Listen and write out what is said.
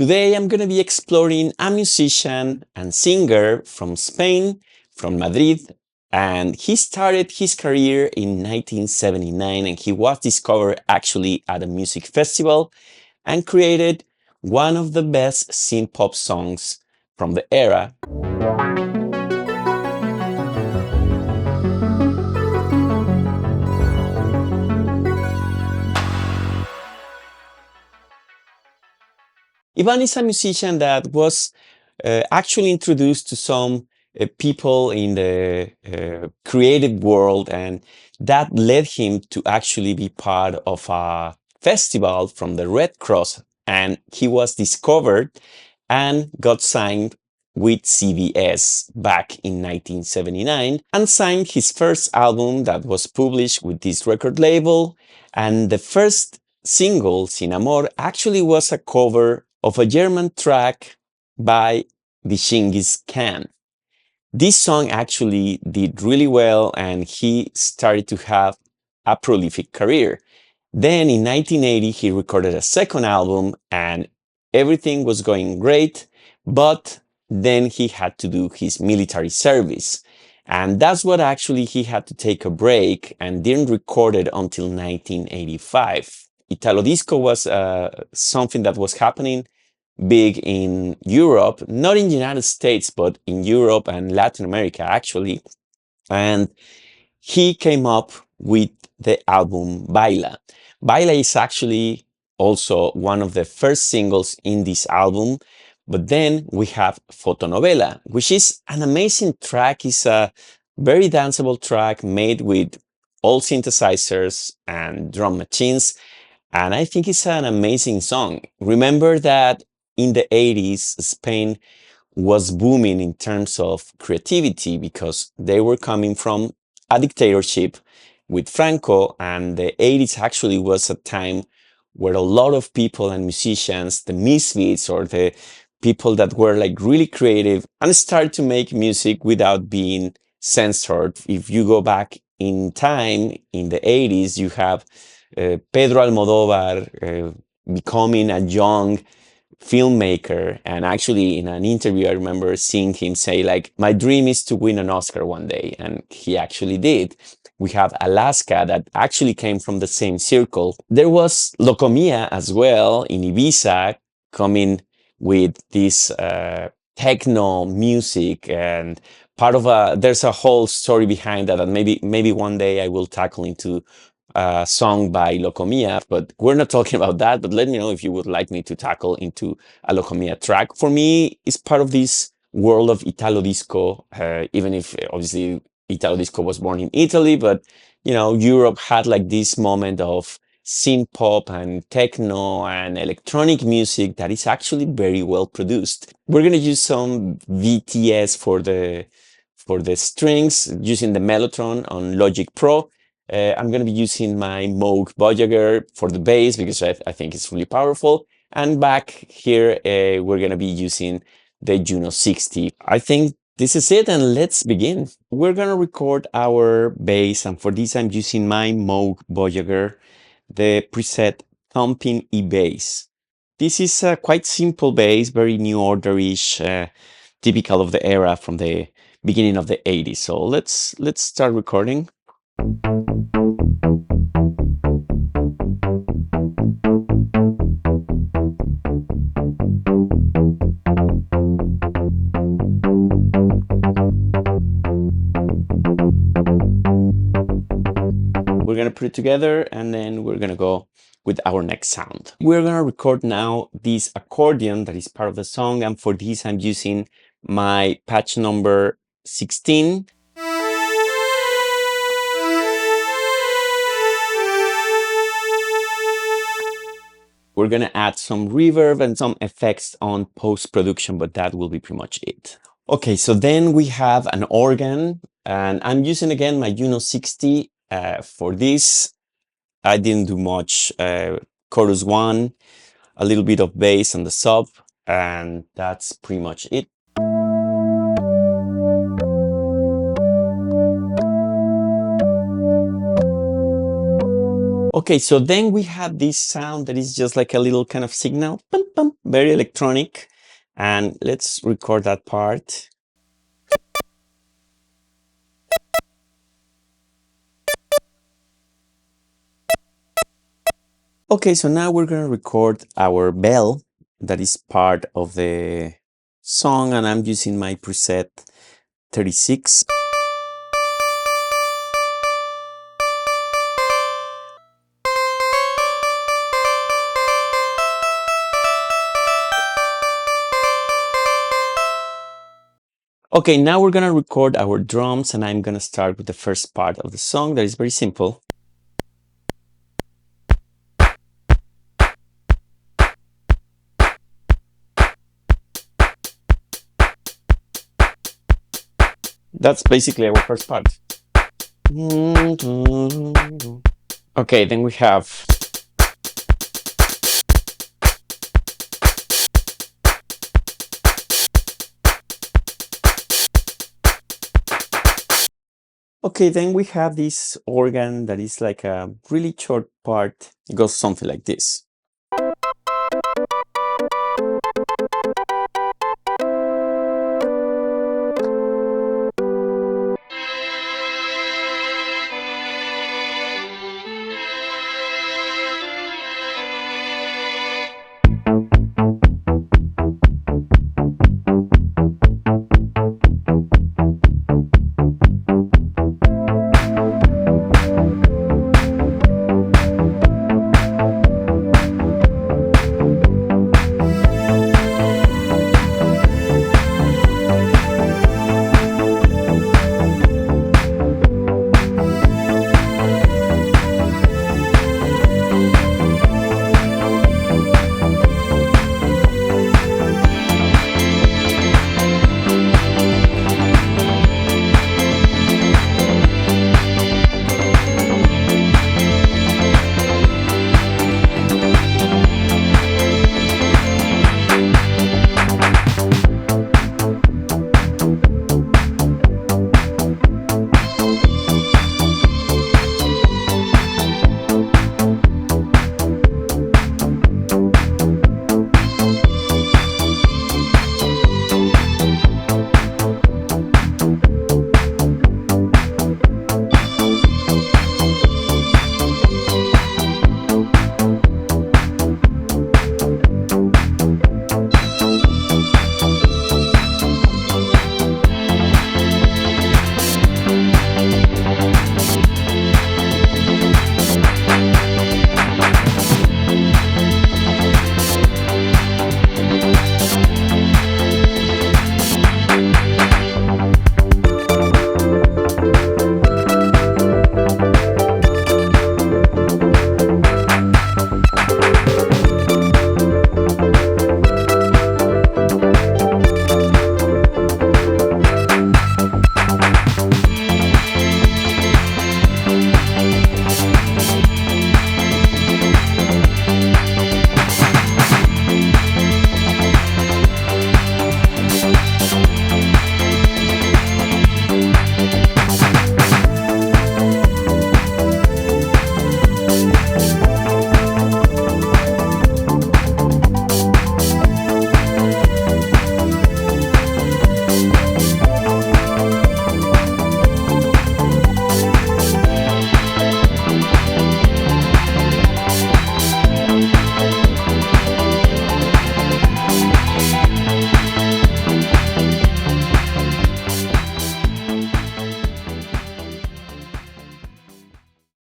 Today I'm going to be exploring a musician and singer from Spain, from Madrid, and he started his career in 1979 and he was discovered actually at a music festival and created one of the best synth-pop songs from the era. Iván is a musician that was actually introduced to some people in the creative world, and that led him to actually be part of a festival from the Red Cross, and he was discovered and got signed with CBS back in 1979 and signed his first album that was published with this record label. And the first single, Sin Amor, actually was a cover of a German track by the Genghis Khan. This song actually did really well and he started to have a prolific career. Then in 1980 he recorded a second album and everything was going great, but then he had to do his military service. And that's what actually he had to take a break and didn't record it until 1985. Italo disco was something that was happening big in Europe, not in the United States, but in Europe and Latin America actually. And he came up with the album Baila. Baila is actually also one of the first singles in this album. But then we have Fotonovela, which is an amazing track. It's a very danceable track made with all synthesizers and drum machines. And I think it's an amazing song. Remember that in the 80s, Spain was booming in terms of creativity because they were coming from a dictatorship with Franco, and the 80s actually was a time where a lot of people and musicians, the misfits or the people that were like really creative and started to make music without being censored. If you go back in time, in the 80s, you have Pedro Almodóvar becoming a young filmmaker, and actually in an interview I remember seeing him say like, my dream is to win an Oscar one day, and he actually did. We have Alaska that actually came from the same circle. There was Locomia as well in Ibiza coming with this techno music, and part of there's a whole story behind that, and maybe one day I will tackle into a song by Locomia, but we're not talking about that. But let me know if you would like me to tackle into a Locomia track. For me, it's part of this world of Italo disco, even if obviously Italo disco was born in Italy, but you know, Europe had like this moment of synth pop and techno and electronic music that is actually very well produced. We're gonna use some VTS for the strings using the Mellotron on Logic Pro. I'm going to be using my Moog Voyager for the bass because I think it's really powerful. And back here, we're going to be using the Juno-60. I think this is it, and let's begin. We're going to record our bass, and for this I'm using my Moog Voyager, the preset Thumping E-Bass. This is a quite simple bass, very New Order-ish, typical of the era from the beginning of the 80s. So let's start recording. We're going to put it together and then we're going to go with our next sound. We're going to record now this accordion that is part of the song, and for this I'm using my patch number 16. We're going to add some reverb and some effects on post-production, but that will be pretty much it. Okay, so then we have an organ, and I'm using again my Juno-60. For this, I didn't do much. Chorus 1, a little bit of bass on the sub, and that's pretty much it. Okay, so then we have this sound that is just like a little kind of signal, pum, pum, very electronic. And let's record that part. Okay, so now we're going to record our bell that is part of the song, and I'm using my preset 36. Okay, now we're gonna record our drums, and I'm gonna start with the first part of the song that is very simple. That's basically our first part. Okay, then we have this organ that is like a really short part. It goes something like this.